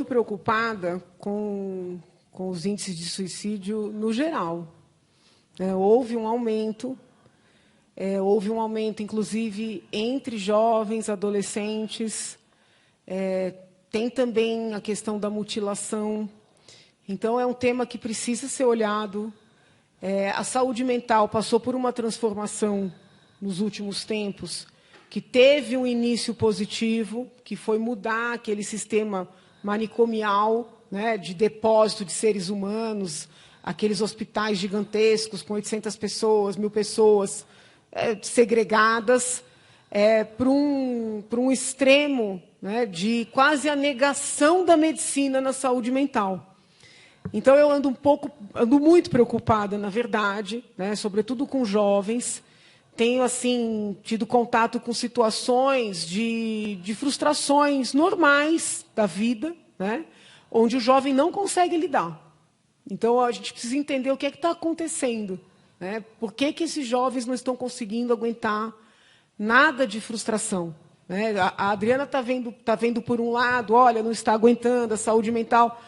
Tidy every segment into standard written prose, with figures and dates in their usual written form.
ando preocupada com os índices de suicídio no geral. Houve um aumento, inclusive, entre jovens, adolescentes. Tem também a questão da mutilação. Então, é um tema que precisa ser olhado. A saúde mental passou por uma transformação nos últimos tempos, que teve um início positivo, que foi mudar aquele sistema manicomial, né, de depósito de seres humanos, aqueles hospitais gigantescos com 800 pessoas, 1.000 pessoas segregadas, para um extremo, né, de quase a negação da medicina na saúde mental. Então, eu ando muito preocupada, na verdade, né, sobretudo com jovens. Tenho, assim, tido contato com situações de frustrações normais da vida, né, onde o jovem não consegue lidar. Então, a gente precisa entender o que é que está acontecendo, né? Por que esses jovens não estão conseguindo aguentar nada de frustração, né? A Adriana está vendo por um lado, olha, não está aguentando, a saúde mental.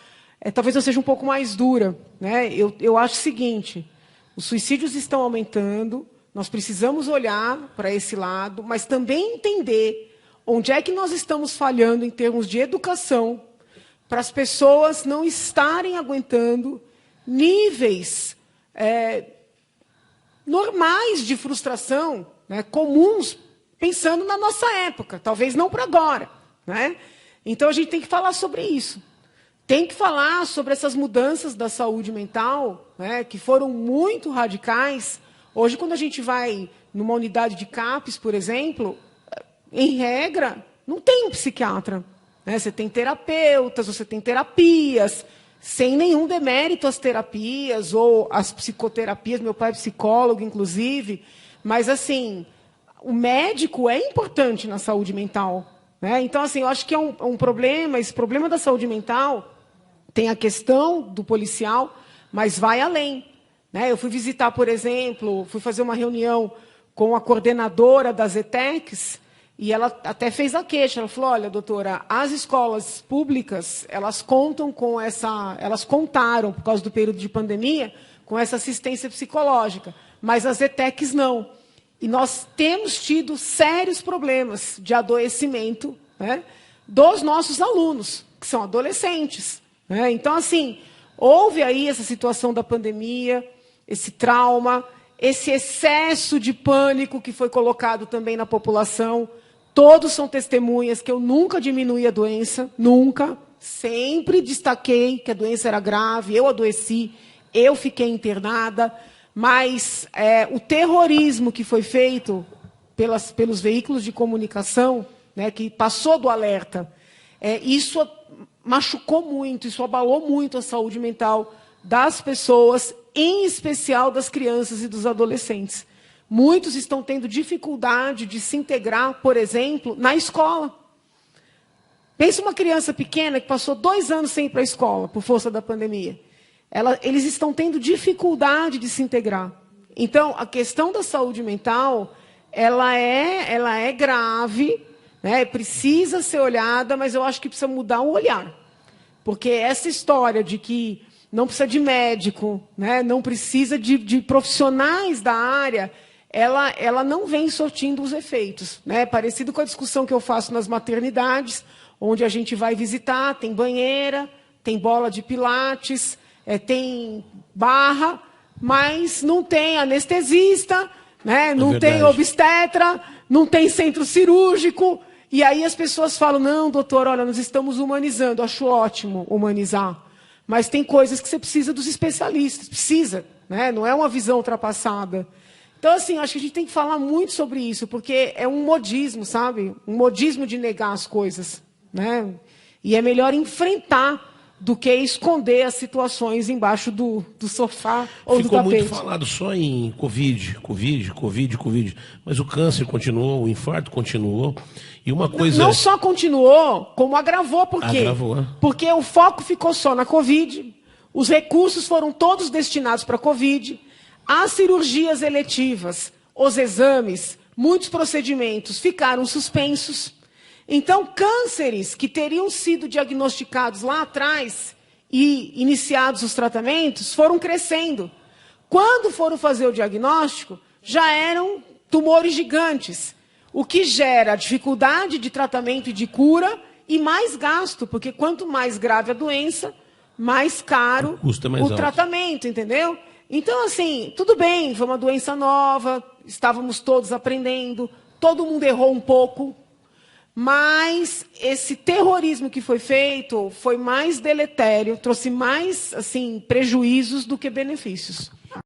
Talvez eu seja um pouco mais dura, né? Eu acho o seguinte, os suicídios estão aumentando, nós precisamos olhar para esse lado, mas também entender onde é que nós estamos falhando em termos de educação para as pessoas não estarem aguentando níveis normais de frustração, né, comuns, pensando na nossa época, talvez não para agora, né? Então, a gente tem que falar sobre isso. Tem que falar sobre essas mudanças da saúde mental, né, que foram muito radicais. Hoje, quando a gente vai numa unidade de CAPS, por exemplo, em regra, não tem um psiquiatra, né? Você tem terapeutas, você tem terapias, sem nenhum demérito às terapias ou às psicoterapias. Meu pai é psicólogo, inclusive. Mas, assim, o médico é importante na saúde mental, né? Então, assim, eu acho que é um problema. Esse problema da saúde mental tem a questão do policial, mas vai além, né? Eu fui visitar, por exemplo, fui fazer uma reunião com a coordenadora das ETECs, e ela até fez a queixa. Ela falou, olha, doutora, as escolas públicas, elas contaram, por causa do período de pandemia, com essa assistência psicológica, mas as ETECs não. E nós temos tido sérios problemas de adoecimento, né, dos nossos alunos, que são adolescentes, né? Então, assim, houve aí essa situação da pandemia, esse trauma, esse excesso de pânico que foi colocado também na população. Todos são testemunhas que eu nunca diminuí a doença, nunca. Sempre destaquei que a doença era grave, eu adoeci, eu fiquei internada, mas o terrorismo que foi feito pelos veículos de comunicação, né, que passou do alerta, isso machucou muito, isso abalou muito a saúde mental das pessoas, em especial das crianças e dos adolescentes. Muitos estão tendo dificuldade de se integrar, por exemplo, na escola. Pensa uma criança pequena que passou 2 anos sem ir para a escola, por força da pandemia. Eles estão tendo dificuldade de se integrar. Então, a questão da saúde mental, ela é grave, né? Precisa ser olhada, mas eu acho que precisa mudar o olhar. Porque essa história de que não precisa de médico, né? Não precisa de profissionais da área, ela não vem sortindo os efeitos, né? Parecido com a discussão que eu faço nas maternidades, onde a gente vai visitar, tem banheira, tem bola de pilates, tem barra, mas não tem anestesista, né? Não tem obstetra, não tem centro cirúrgico. E aí as pessoas falam, não, doutor, olha, nós estamos humanizando. Acho ótimo humanizar. Mas tem coisas que você precisa dos especialistas, precisa, né? Não é uma visão ultrapassada. Então, assim, acho que a gente tem que falar muito sobre isso, porque é um modismo, sabe? Um modismo de negar as coisas, né? E é melhor enfrentar do que esconder as situações embaixo do sofá ou do tapete. Ficou muito falado só em Covid, mas o câncer continuou, o infarto continuou. E uma coisa... Não só continuou, como agravou. Por quê? Agravou. Porque o foco ficou só na Covid, os recursos foram todos destinados para a Covid, as cirurgias eletivas, os exames, muitos procedimentos ficaram suspensos. Então, cânceres que teriam sido diagnosticados lá atrás e iniciados os tratamentos foram crescendo. Quando foram fazer o diagnóstico, já eram tumores gigantes, o que gera dificuldade de tratamento e de cura e mais gasto, porque quanto mais grave a doença, mais caro o tratamento, entendeu? Então, assim, tudo bem, foi uma doença nova, estávamos todos aprendendo, todo mundo errou um pouco, mas esse terrorismo que foi feito foi mais deletério, trouxe mais, assim, prejuízos do que benefícios.